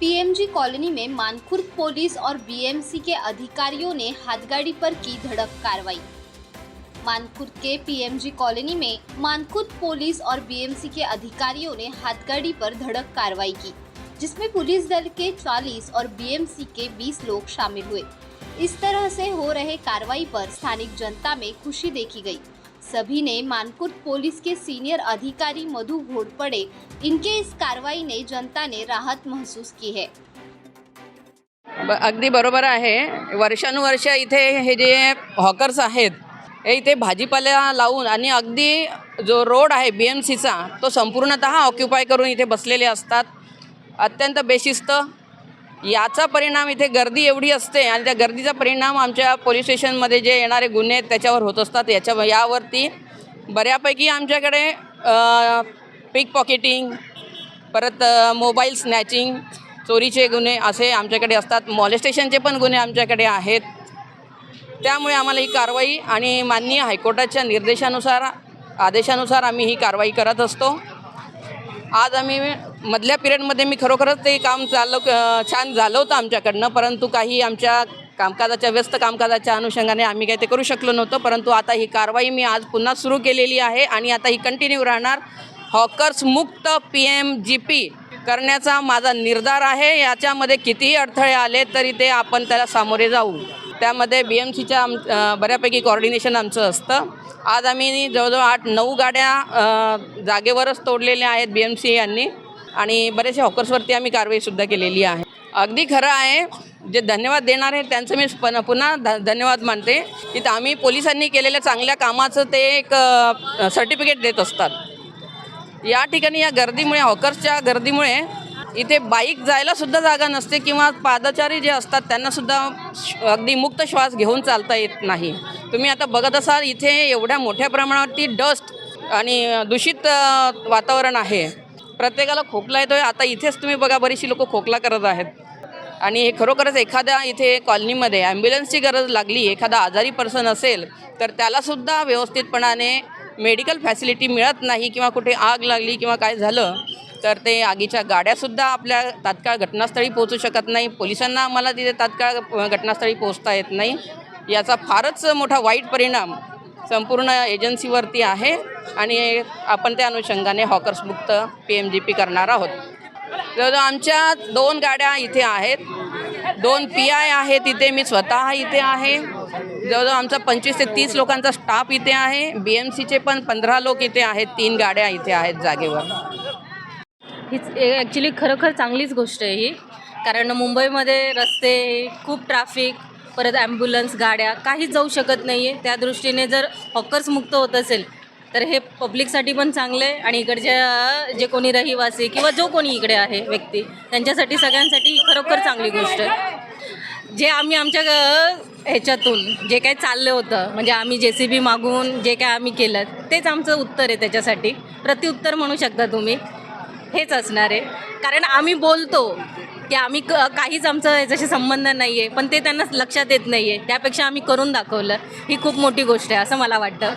PMG colony में Mankhurd police और BMC के अधिकारियों ने हाथगाड़ी पर की धड़क कार्रवाई। मानखुर्द के पीएमजी कॉलोनी में मानखुर्द पुलिस और बीएमसी के अधिकारियों ने हाथगाड़ी पर धड़क कार्रवाई की, जिसमें पुलिस दल के 40 और बीएमसी के 20 लोग शामिल हुए। इस तरह से हो रहे कार्रवाई पर स्थानिक जनता में खुशी देखी गई। सभी ने मानखुर्द पुलिस के सीनियर अधिकारी मधु घोड़पड़े इनके इस कार्रवाई ने जनता ने राहत महसूस की है। अगदी बरोबर आहे। वर्षानुवर्ष इथे हे जे हॉकर्स आहेत हे इथे भाजीपाला लावून आणि अगदी जो रोड आहे बीएमसीचा तो संपूर्णतः ऑक्युपाय करून इथे बसलेले असतात। अत्यंत बेशिस्त याचा परिणाम इथे गर्दी एवढी असते आणि त्या गर्दीचा परिणाम आमच्या पोलीस स्टेशनमध्ये जे येणारे गुन्हे आहेत त्याच्यावर होत असतात। यावरती बऱ्यापैकी आमच्याकडे पिक पॉकेटिंग, परत मोबाईल स्नॅचिंग, चोरीचे गुन्हे असे आमच्याकडे असतात। मॉलेस्टेशनचे पण गुन्हे आमच्याकडे आहेत। त्यामुळे आम्हाला ही कारवाई आणि माननीय हायकोर्टाच्या आदेशानुसार आम्ही ही कारवाई करत असतो। आज आम्ही मधल्या पिरियडमध्ये मी खरोखरच ते काम छान झालं होतं आमच्याकडनं, परंतु काही आमच्या व्यस्त कामकाजाच्या अनुषंगाने आम्ही काही ते करू शकलो नव्हतो। परंतु आता ही कारवाई मी आज पुन्हा सुरू केलेली आहे आणि आता ही कंटिन्यू राहणार। हॉकर्स मुक्त पीएमजीपी करण्याचा माझा निर्धार आहे। याच्यामध्ये कितीही अडथळे आले तरी ते आपण त्याला सामोरे जाऊ। त्यामध्ये बीएमसीच्या बऱ्यापैकी कोऑर्डिनेशन आमचं असतं। आज आम्ही जवळजवळ 8-9 गाड्या जागेवरच तोडलेल्या आहेत बीएमसी यांनी आणि बरेचसे हॉकर्सवरती आम्ही कारवाईसुद्धा केलेली आहे। अगदी खरं आहे, जे धन्यवाद देणार आहे त्यांचं मी पुन्हा धन्यवाद मानते की आम्ही पोलिसांनी केलेल्या चांगल्या कामाचं ते एक सर्टिफिकेट देत असतात। या ठिकाणी या गर्दीमुळे, हॉकर्सच्या गर्दीमुळे इथे बाईक जायलासुद्धा जागा नसते किंवा पादचारी जे असतात त्यांनासुद्धा अगदी मुक्त श्वास घेऊन चालता येत नाही। तुम्ही आता बघत असाल इथे एवढ्या मोठ्या प्रमाणावरती डस्ट आणि दूषित वातावरण आहे। प्रत्येकाला खोकला येतोय। आता इथेच तुम्ही बघा बरीचशी लोक खोकला करत आहेत आणि हे खरोखरच एखाद्या इथे कॉलनीमध्ये ॲम्ब्युलन्सची गरज लागली, एखादा आजारी पर्सन असेल तर त्यालासुद्धा व्यवस्थितपणाने मेडिकल फॅसिलिटी मिळत नाही किंवा कुठे आग लागली किंवा काय झालं तर ते आगीच्या गाड्यासुद्धा आपल्या तात्काळ घटनास्थळी पोहोचू शकत नाही। पोलिसांना आम्हाला तिथे तात्काळ घटनास्थळी पोहोचता येत नाही। याचा फारच मोठा वाईट परिणाम संपूर्ण एजन्सीवरती आहे आणि आपण त्या अनुषंगाने हॉकर्स मुक्त पीएमजीपी करणार आहोत। जवळजवळ आमच्या 2 गाड्या इथे आहेत, 2 PI आहेत इथे, मी स्वतः इथे आहे। जवळजवळ आमचा 25 ते 30 लोकांचा स्टाफ इथे आहे। बीएमसीचे पण 15 लोक इथे आहेत। 3 गाड्या इथे आहेत जागेवर। हीच ॲक्च्युली खरोखर चांगलीच गोष्ट आहे ही, कारण मुंबईमध्ये रस्ते खूप ट्रॅफिक, परत ॲम्ब्युलन्स गाड्या काहीच जाऊ शकत नाही आहे। त्या दृष्टीने जर हॉकर्स मुक्त होत असेल तर हे पब्लिकसाठी पण चांगलं आहे आणि इकडच्या जे कोणी रहिवासी किंवा जो कोणी इकडे आहे व्यक्ती त्यांच्यासाठी सगळ्यांसाठी ही खरोखर चांगली गोष्ट आहे। जे आम्ही आमच्या ह्याच्यातून जे काही चाललं होतं म्हणजे आम्ही JCB मागून जे काय आम्ही केलं तेच आमचं उत्तर आहे। त्याच्यासाठी प्रत्युत्तर म्हणू शकता तुम्ही, हेच असणार आहे। कारण आम्ही बोलतो की आम्ही काहीच आमचं याच्याशी संबंध नाही आहे, पण ते त्यांना लक्षात येत नाही आहे। त्यापेक्षा आम्ही करून दाखवलं, ही खूप मोठी गोष्ट आहे असं मला वाटतं।